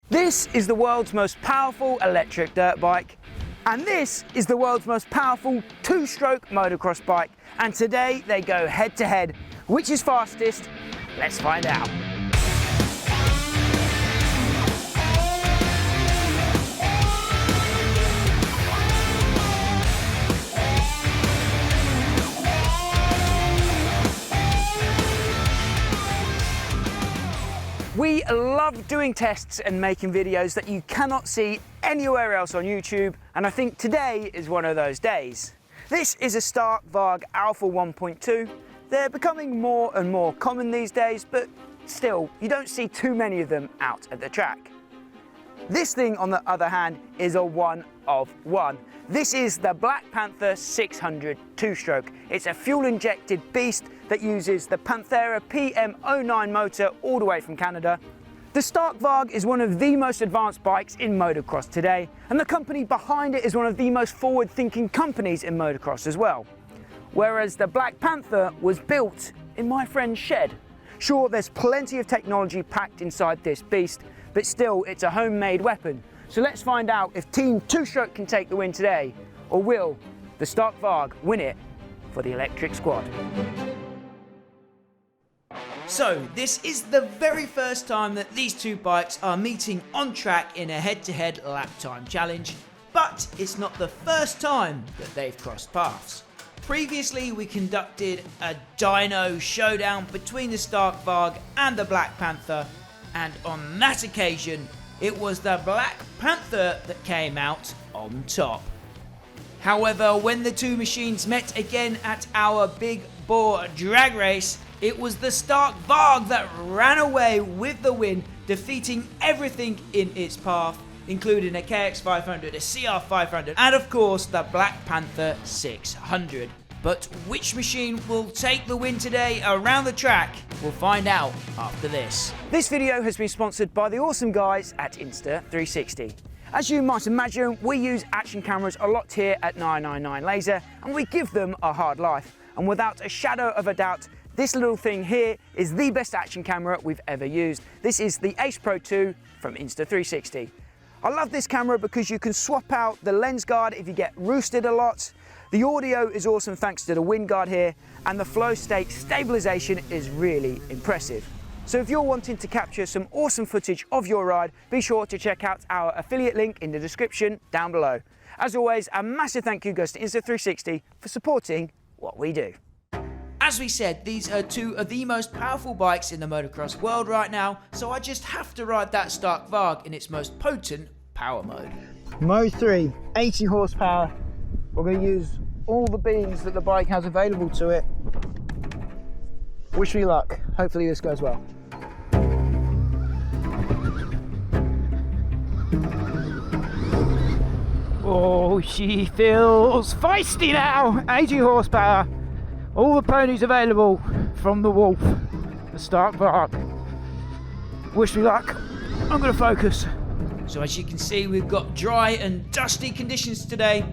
This is the world's most powerful electric dirt bike, and this is the world's most powerful two-stroke motocross bike, and today they go head to head. Which is fastest? Let's find out. We love doing tests and making videos that you cannot see anywhere else on YouTube, and I think today is one of those days. This is a Stark Varg Alpha 1.2. They're becoming more and more common these days, but still, you don't see too many of them out at the track. This thing, on the other hand, is a one of one. This is the Black Panther 600 two-stroke. It's a fuel-injected beast that uses the Panthera PM-09 motor all the way from Canada. The Stark Varg is one of the most advanced bikes in motocross today, and the company behind it is one of the most forward-thinking companies in motocross as well. Whereas the Black Panther was built in my friend's shed. Sure, there's plenty of technology packed inside this beast, but still, it's a homemade weapon. So let's find out if Team Two-Stroke can take the win today, or will the Stark Varg win it for the electric squad. So this is the very first time that these two bikes are meeting on track in a head-to-head lap time challenge, but it's not the first time that they've crossed paths. Previously, we conducted a dyno showdown between the Stark Varg and the Black Panther, and on that occasion, it was the Black Panther that came out on top. However, when the two machines met again at our Big Bore drag race, it was the Stark Varg that ran away with the win, defeating everything in its path, including a KX500, a CR500, and of course the Black Panther 600. But which machine will take the win today around the track? We'll find out after this. This video has been sponsored by the awesome guys at Insta360. As you might imagine, we use action cameras a lot here at 999 Laser, and we give them a hard life. And without a shadow of a doubt, this little thing here is the best action camera we've ever used. This is the Ace Pro 2 from Insta360. I love this camera because you can swap out the lens guard if you get roosted a lot. The audio is awesome thanks to the wind guard here, and the flow state stabilization is really impressive. So if you're wanting to capture some awesome footage of your ride, be sure to check out our affiliate link in the description down below. As always, a massive thank you goes to Insta360 for supporting what we do. As we said, these are two of the most powerful bikes in the motocross world right now, so I just have to ride that Stark Varg in its most potent power mode. Mode 3, 80 horsepower. We're going to use all the beans that the bike has available to it. Wish me luck. Hopefully this goes well. Oh, she feels feisty now. 80 horsepower. All the ponies available from the Wolf, the Stark Varg. Wish me luck. I'm going to focus. So as you can see, we've got dry and dusty conditions today.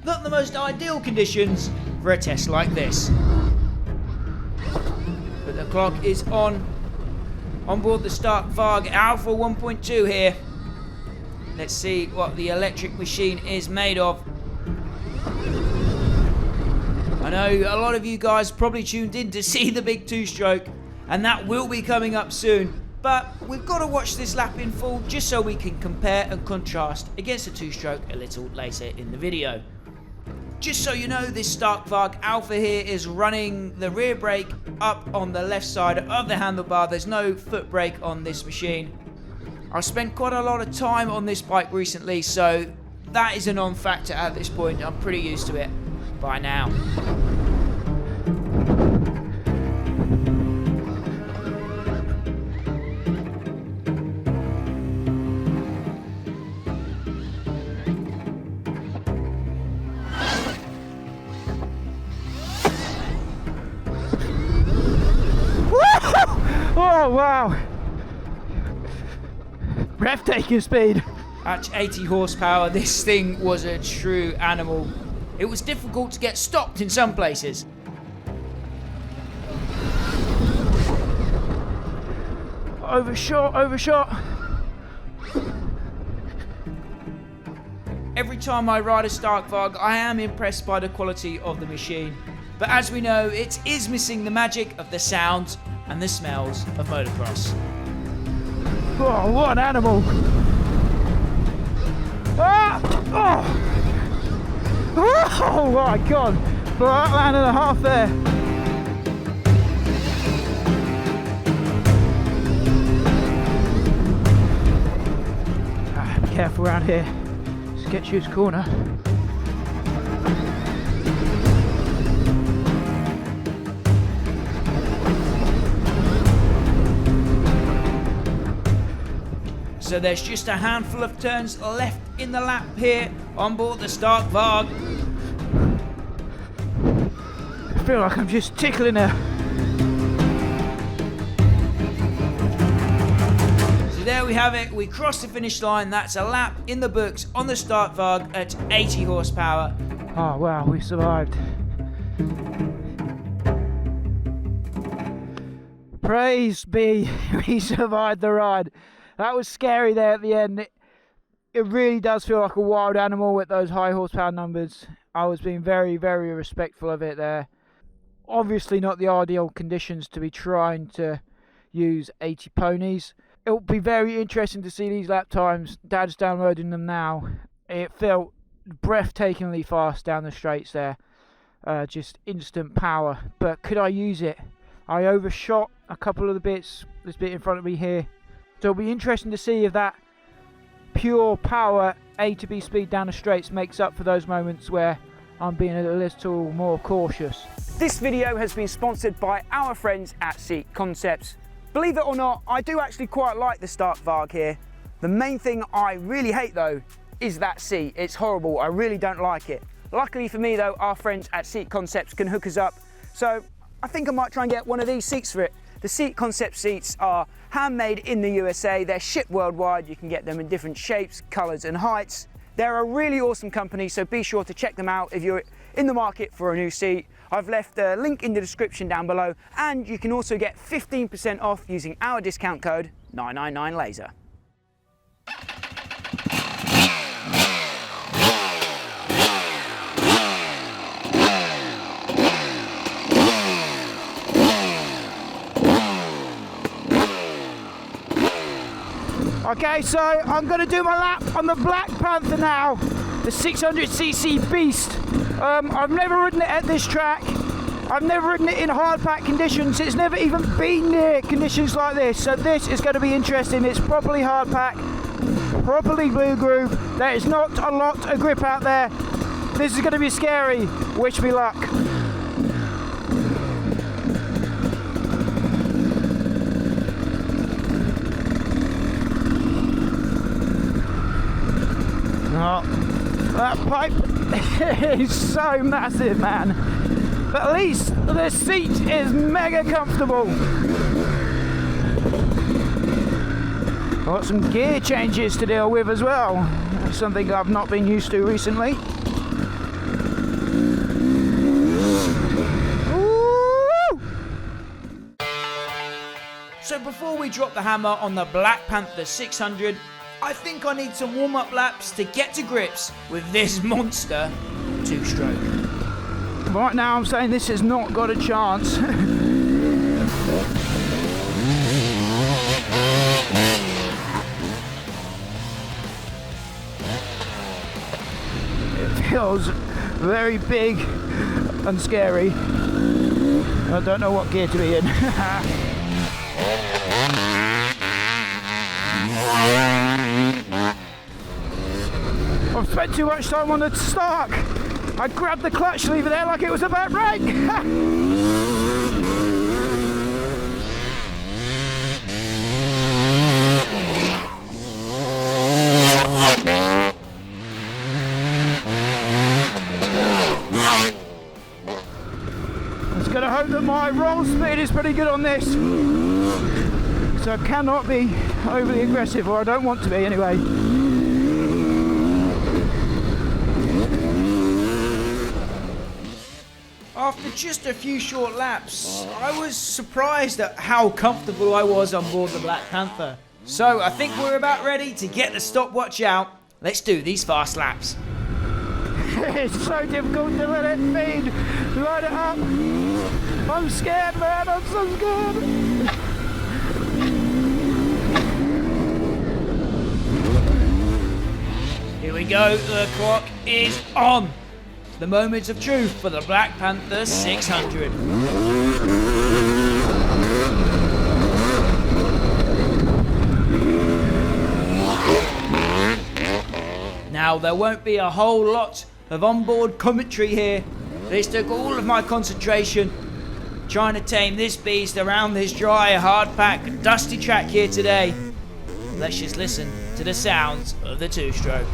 Not the most ideal conditions for a test like this. But the clock is on board the Stark Varg Alpha 1.2 here. Let's see what the electric machine is made of. I know a lot of you guys probably tuned in to see the big two-stroke, and that will be coming up soon. But we've got to watch this lap in full just so we can compare and contrast against the two-stroke a little later in the video. Just so you know, this Stark Varg Alpha here is running the rear brake up on the left side of the handlebar. There's no foot brake on this machine. I've spent quite a lot of time on this bike recently, so that is a non-factor at this point. I'm pretty used to it by now. Oh wow! Breathtaking speed. At 80 horsepower, this thing was a true animal. It was difficult to get stopped in some places. Overshot. Every time I ride a Stark Varg, I am impressed by the quality of the machine. But as we know, it is missing the magic of the sounds and the smells of motocross. Oh, what an animal! Ah! Oh! Oh my god! Right land and a half there. Be careful around here. Sketchiest corner. So there's just a handful of turns left in the lap here on board the Stark Varg. I feel like I'm just tickling her. So there we have it, we crossed the finish line. That's a lap in the books on the Stark Varg at 80 horsepower. Oh wow, we survived. Praise be, we survived the ride. That was scary there at the end. It really does feel like a wild animal with those high horsepower numbers. I was being very, very respectful of it there. Obviously not the ideal conditions to be trying to use 80 ponies. It will be very interesting to see these lap times. Dad's downloading them now. It felt breathtakingly fast down the straights there. Just instant power. But could I use it? I overshot a couple of the bits. This bit in front of me here. So it'll be interesting to see if that pure power A to B speed down the straights makes up for those moments where I'm being a little more cautious. This video has been sponsored by our friends at Seat Concepts. Believe it or not, I do actually quite like the Stark Varg here. The main thing I really hate though is that seat. It's horrible, I really don't like it. Luckily for me though, our friends at Seat Concepts can hook us up. So I think I might try and get one of these seats for it. The Seat Concept seats are handmade in the USA. They're shipped worldwide. You can get them in different shapes, colours and heights. They're a really awesome company, so be sure to check them out if you're in the market for a new seat. I've left a link in the description down below, and you can also get 15% off using our discount code 999laser. Okay, so I'm going to do my lap on the Black Panther now, the 600cc beast. I've never ridden it at this track. I've never ridden it in hard pack conditions. It's never even been near conditions like this. So this is going to be interesting. It's properly hard pack, properly blue groove. There is not a lot of grip out there. This is going to be scary. Wish me luck. Oh, that pipe is so massive, man. But at least the seat is mega comfortable. Got some gear changes to deal with as well. That's something I've not been used to recently. Ooh! So before we drop the hammer on the Black Panther 600, I think I need some warm-up laps to get to grips with this monster two-stroke. Right now I'm saying this has not got a chance. It feels very big and scary. I don't know what gear to be in. I've spent too much time on the Stark. I grabbed the clutch lever there like it was about right. I'm just gonna hope that my roll speed is pretty good on this. So I cannot be overly aggressive, or I don't want to be anyway. After just a few short laps, I was surprised at how comfortable I was on board the Black Panther. So I think we're about ready to get the stopwatch out let's do these fast laps. It's so difficult to let it feed. Light it up. I'm scared, man. I'm so scared. Here we go. The clock is on. The moment of truth for the Black Panther 600. Now, there won't be a whole lot of onboard commentary here. This took all of my concentration trying to tame this beast around this dry, hard-packed, dusty track here today. Let's just listen to the sounds of the two-stroke.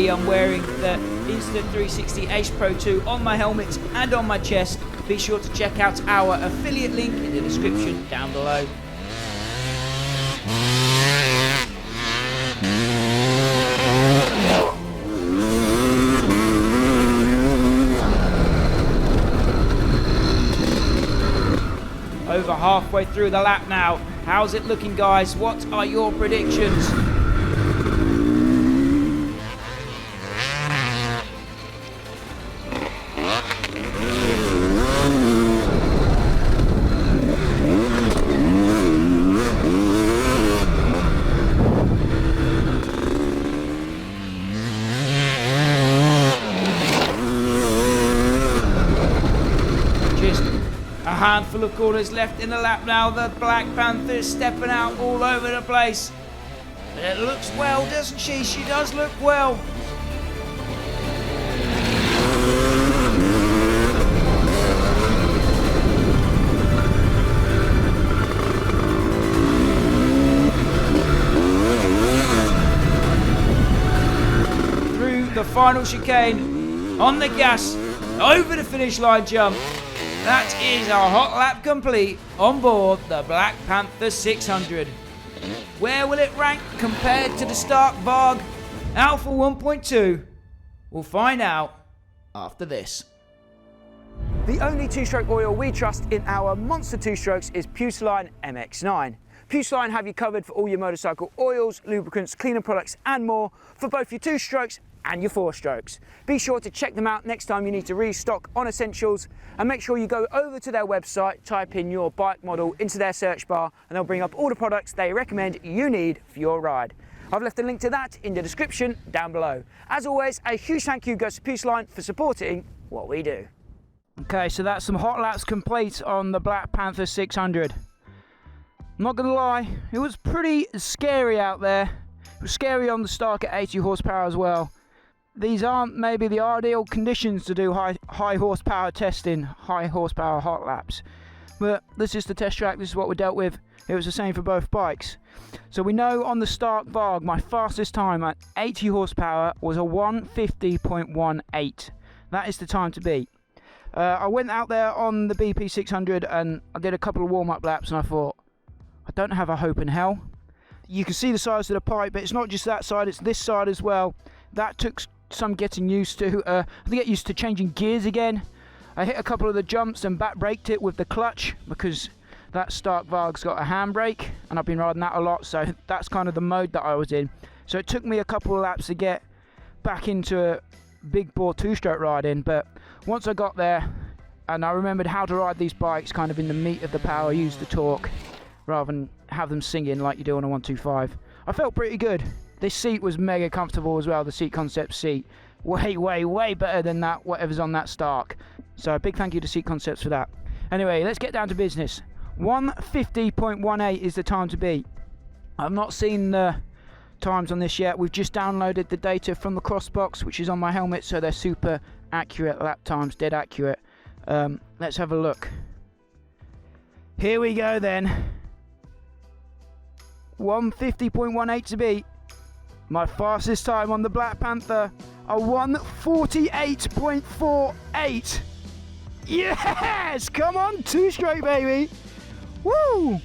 I'm wearing the Insta360 Ace Pro 2 on my helmet and on my chest. Be sure to check out our affiliate link in the description down below. Over halfway through the lap now. How's it looking, guys? What are your predictions? A handful of corners left in the lap now. The Black Panther is stepping out all over the place. But it looks well, doesn't she? She does look well. Through the final chicane, on the gas, over the finish line jump. That is our hot lap complete on board the Black Panther 600. Where will it rank compared to the Stark Varg Alpha 1.2? We'll find out after this. The only two-stroke oil we trust in our monster two-strokes is Fuel MX-9. Fuel have you covered for all your motorcycle oils, lubricants, cleaner products and more for both your two-strokes and your four-strokes. Be sure to check them out next time you need to restock on essentials, and make sure you go over to their website, type in your bike model into their search bar, and they'll bring up all the products they recommend you need for your ride. I've left a link to that in the description down below. As always, a huge thank you goes to Fuel for supporting what we do. Okay, so that's some hot laps complete on the Black Panther 600. I'm not gonna lie, it was pretty scary out there. It was scary on the Stark at 80 horsepower as well. These aren't maybe the ideal conditions to do high horsepower testing, high horsepower hot laps. But this is the test track, this is what we dealt with. It was the same for both bikes. So we know on the Stark Varg, my fastest time at 80 horsepower was a 150.18. That is the time to beat. I went out there on the BP 600 and I did a couple of warm-up laps and I thought, I don't have a hope in hell. You can see the size of the pipe, but it's not just that side, it's this side as well. That took some getting used to. I had to get used to changing gears again. I hit a couple of the jumps and back braked it with the clutch because that Stark Varg's got a handbrake and I've been riding that a lot, so that's kind of the mode that I was in. So it took me a couple of laps to get back into a big bore two-stroke riding, but once I got there and I remembered how to ride these bikes kind of in the meat of the power, use the torque rather than have them singing like you do on a 125. I felt pretty good. This seat was mega comfortable as well, the Seat Concepts seat. Way better than that, whatever's on that Stark. So a big thank you to Seat Concepts for that. Anyway, let's get down to business. 150.18 is the time to beat. I've not seen the times on this yet. We've just downloaded the data from the Crossbox, which is on my helmet, so they're super accurate lap times, dead accurate. Let's have a look. Here we go then. 150.18 to beat. My fastest time on the Black Panther, a 148.48. Yes! Come on, 2 stroke, baby. Woo!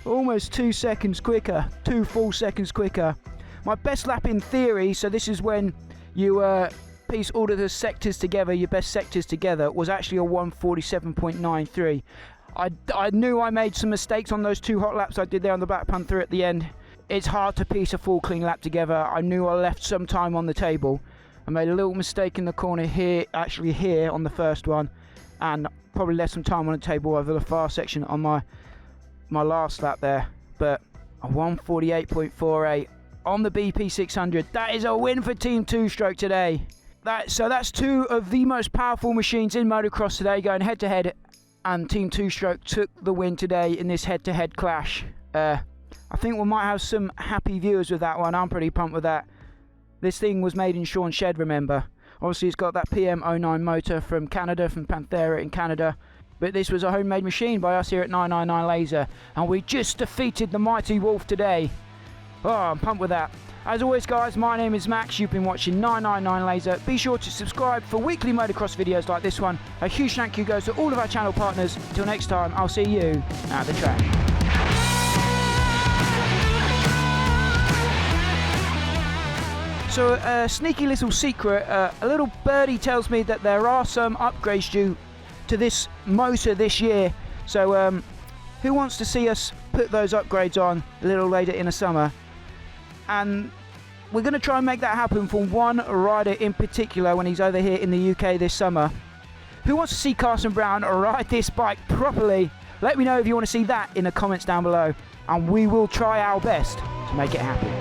Almost 2 seconds quicker, 2 full seconds quicker. My best lap in theory, so this is when you piece all of the sectors together, your best sectors together, was actually a 147.93. I knew I made some mistakes on those 2 hot laps I did there on the Black Panther at the end. It's hard to piece a full clean lap together. I knew I left some time on the table. I made a little mistake in the corner here, actually here on the first one, and probably left some time on the table over the far section on my last lap there. But a 148.48 on the BP 600. That is a win for Team 2 Stroke today. So that's 2 of the most powerful machines in motocross today going head to head, and Team 2 Stroke took the win today in this head to head clash. I think we might have some happy viewers with that one. I'm pretty pumped with that. This thing was made in Sean's shed, remember. Obviously it's got that PM-09 motor from Canada, from Panthera in Canada. But this was a homemade machine by us here at 999 Laser. And we just defeated the mighty Wolf today. Oh, I'm pumped with that. As always guys, my name is Max. You've been watching 999 Laser. Be sure to subscribe for weekly motocross videos like this one. A huge thank you goes to all of our channel partners. Until next time, I'll see you at the track. So a sneaky little secret, a little birdie tells me that there are some upgrades due to this motor this year. So who wants to see us put those upgrades on a little later in the summer? And we're going to try and make that happen for one rider in particular when he's over here in the UK this summer. Who wants to see Carson Brown ride this bike properly? Let me know if you want to see that in the comments down below, and we will try our best to make it happen.